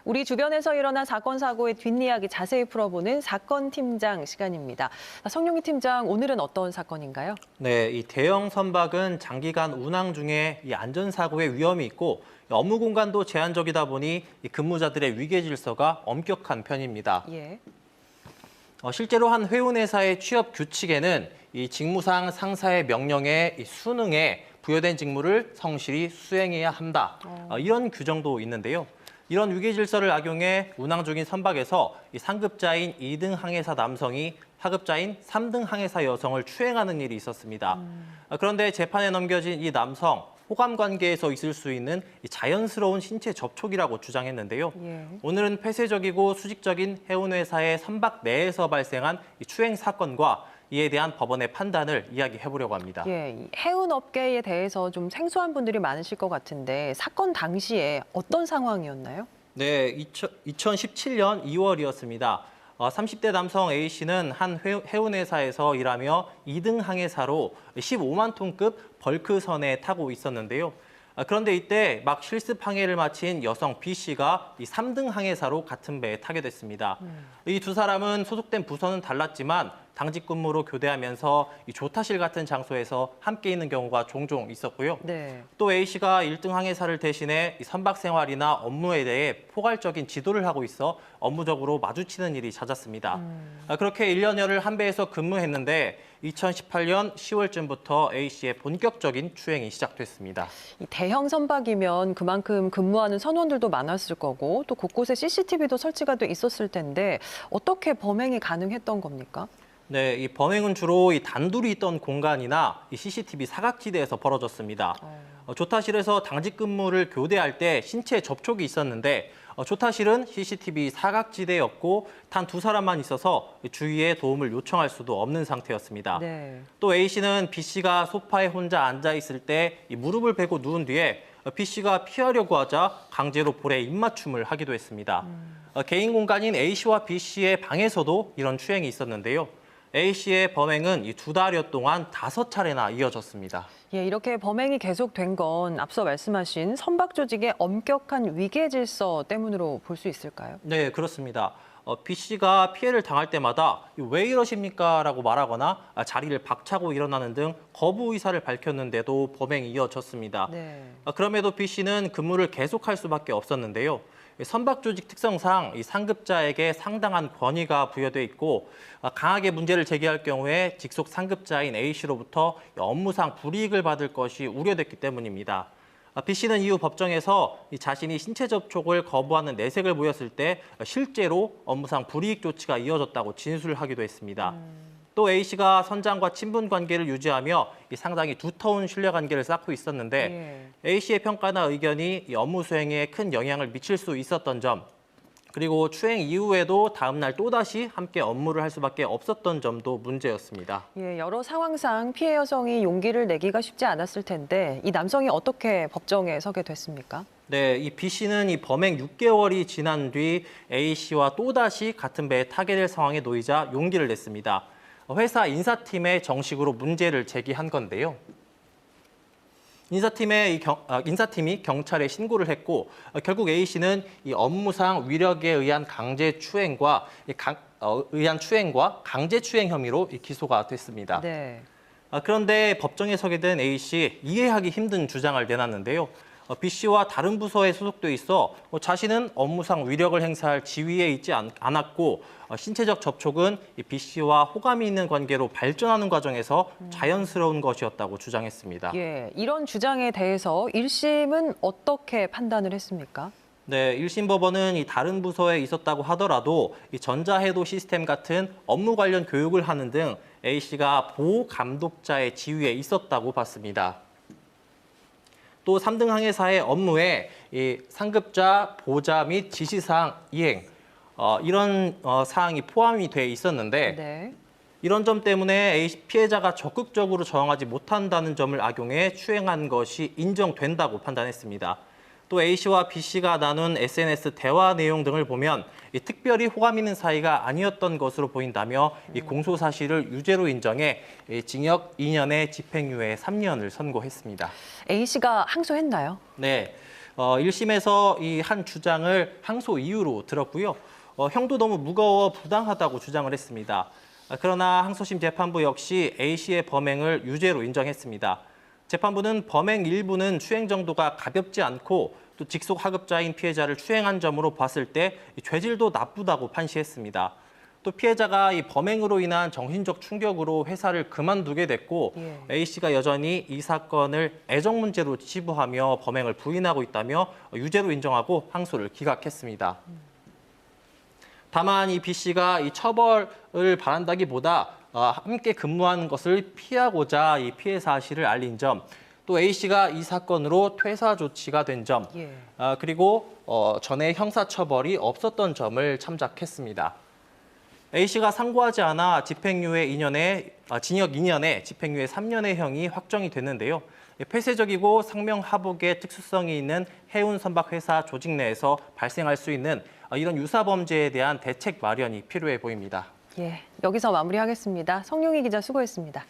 우리 주변에서 일어난 사건, 사고의 뒷이야기 자세히 풀어보는 사건 팀장 시간입니다. 성룡희 팀장, 오늘은 어떤 사건인가요? 네, 이 대형 선박은 장기간 운항 중에 이 안전사고의 위험이 있고 업무 공간도 제한적이다 보니 이 근무자들의 위계 질서가 엄격한 편입니다. 예. 실제로 한 회운회사의 취업 규칙에는 이 직무상 상사의 명령에 순응해 부여된 직무를 성실히 수행해야 한다. 이런 규정도 있는데요. 이런 위계 질서를 악용해 운항 중인 선박에서 이 상급자인 2등 항해사 남성이 하급자인 3등 항해사 여성을 추행하는 일이 있었습니다. 그런데 재판에 넘겨진 이 남성, 호감 관계에서 있을 수 있는 자연스러운 신체 접촉이라고 주장했는데요. 예. 오늘은 폐쇄적이고 수직적인 해운회사의 선박 내에서 발생한 이 추행 사건과 이에 대한 법원의 판단을 이야기해보려고 합니다. 예, 이 해운업계에 대해서 좀 생소한 분들이 많으실 것 같은데 사건 당시에 어떤 상황이었나요? 네, 2017년 2월이었습니다. 30대 남성 A씨는 한 해운회사에서 일하며 2등 항해사로 15만 톤급 벌크선에 타고 있었는데요. 그런데 이때 막 실습 항해를 마친 여성 B씨가 이 3등 항해사로 같은 배에 타게 됐습니다. 이 두 사람은 소속된 부서는 달랐지만 당직 근무로 교대하면서 이 조타실 같은 장소에서 함께 있는 경우가 종종 있었고요. 네. 또 A씨가 1등 항해사를 대신해 이 선박 생활이나 업무에 대해 포괄적인 지도를 하고 있어 업무적으로 마주치는 일이 잦았습니다. 그렇게 1년여를 한 배에서 근무했는데 2018년 10월쯤부터 A씨의 본격적인 추행이 시작됐습니다. 이 대형 선박이면 그만큼 근무하는 선원들도 많았을 거고 또 곳곳에 CCTV도 설치가 돼 있었을 텐데 어떻게 범행이 가능했던 겁니까? 네, 이 범행은 주로 이 단둘이 있던 공간이나 이 CCTV 사각지대에서 벌어졌습니다. 조타실에서 당직 근무를 교대할 때 신체 접촉이 있었는데 조타실은 CCTV 사각지대였고 단 두 사람만 있어서 주위에 도움을 요청할 수도 없는 상태였습니다. 네. 또 A씨는 B씨가 소파에 혼자 앉아 있을 때 이 무릎을 베고 누운 뒤에 B씨가 피하려고 하자 강제로 볼에 입맞춤을 하기도 했습니다. 개인 공간인 A씨와 B씨의 방에서도 이런 추행이 있었는데요. A씨의 범행은 이 2달여 동안 5차례나 이어졌습니다. 예, 이렇게 범행이 계속된 건 앞서 말씀하신 선박 조직의 엄격한 위계 질서 때문으로 볼 수 있을까요? 네, 그렇습니다. B씨가 피해를 당할 때마다 왜 이러십니까? 라고 말하거나 자리를 박차고 일어나는 등 거부 의사를 밝혔는데도 범행이 이어졌습니다. 네. 그럼에도 B씨는 근무를 계속할 수밖에 없었는데요. 선박 조직 특성상 이 상급자에게 상당한 권위가 부여돼 있고 강하게 문제를 제기할 경우에 직속 상급자인 A씨로부터 업무상 불이익을 받을 것이 우려됐기 때문입니다. B씨는 이후 법정에서 자신이 신체 접촉을 거부하는 내색을 보였을 때 실제로 업무상 불이익 조치가 이어졌다고 진술하기도 했습니다. 또 A씨가 선장과 친분 관계를 유지하며 상당히 두터운 신뢰 관계를 쌓고 있었는데 A씨의 평가나 의견이 업무 수행에 큰 영향을 미칠 수 있었던 점, 그리고 추행 이후에도 다음 날 또다시 함께 업무를 할 수밖에 없었던 점도 문제였습니다. 예, 여러 상황상 피해 여성이 용기를 내기가 쉽지 않았을 텐데 이 남성이 어떻게 법정에 서게 됐습니까? 네, 이 B씨는 이 범행 6개월이 지난 뒤 A씨와 또다시 같은 배에 타게 될 상황에 놓이자 용기를 냈습니다. 회사 인사팀에 정식으로 문제를 제기한 건데요. 인사팀이 경찰에 신고를 했고 결국 A씨는 이 업무상 위력에 의한 강제 추행과 강제 추행 혐의로 기소가 됐습니다. 네. 그런데 법정에 서게 된 A씨 이해하기 힘든 주장을 내놨는데요. B씨와 다른 부서에 소속돼 있어 자신은 업무상 위력을 행사할 지위에 있지 않았고 신체적 접촉은 B씨와 호감이 있는 관계로 발전하는 과정에서 자연스러운 것이었다고 주장했습니다. 예, 이런 주장에 대해서 1심은 어떻게 판단을 했습니까? 네, 1심 법원은 이 다른 부서에 있었다고 하더라도 이 전자해도 시스템 같은 업무 관련 교육을 하는 등 A씨가 보호 감독자의 지위에 있었다고 봤습니다. 또 3등 항해사의 업무에 이 상급자, 보좌 및 지시사항 이행 이런 사항이 포함이 돼 있었는데 네. 이런 점 때문에 A 피해자가 적극적으로 저항하지 못한다는 점을 악용해 추행한 것이 인정된다고 판단했습니다. 또 A씨와 B씨가 나눈 SNS 대화 내용 등을 보면 특별히 호감 있는 사이가 아니었던 것으로 보인다며 공소 사실을 유죄로 인정해 징역 2년에 집행유예 3년을 선고했습니다. A씨가 항소했나요? 네, 1심에서 이 한 주장을 항소 이유로 들었고요. 형도 너무 무거워 부당하다고 주장을 했습니다. 그러나 항소심 재판부 역시 A씨의 범행을 유죄로 인정했습니다. 재판부는 범행 일부는 추행 정도가 가볍지 않고 또 직속 하급자인 피해자를 추행한 점으로 봤을 때 죄질도 나쁘다고 판시했습니다. 또 피해자가 이 범행으로 인한 정신적 충격으로 회사를 그만두게 됐고 A씨가 여전히 이 사건을 애정 문제로 치부하며 범행을 부인하고 있다며 유죄로 인정하고 항소를 기각했습니다. 다만 이 B씨가 이 처벌을 바란다기보다 함께 근무한 것을 피하고자 이 피해 사실을 알린 점, 또 A씨가 이 사건으로 퇴사 조치가 된 점, 그리고 전에 형사처벌이 없었던 점을 참작했습니다. A씨가 상고하지 않아 징역 2년에 집행유예 3년의 형이 확정이 됐는데요. 폐쇄적이고 상명하복의 특수성이 있는 해운 선박회사 조직 내에서 발생할 수 있는 이런 유사범죄에 대한 대책 마련이 필요해 보입니다. 여기서 마무리하겠습니다. 성룡희 기자 수고했습니다.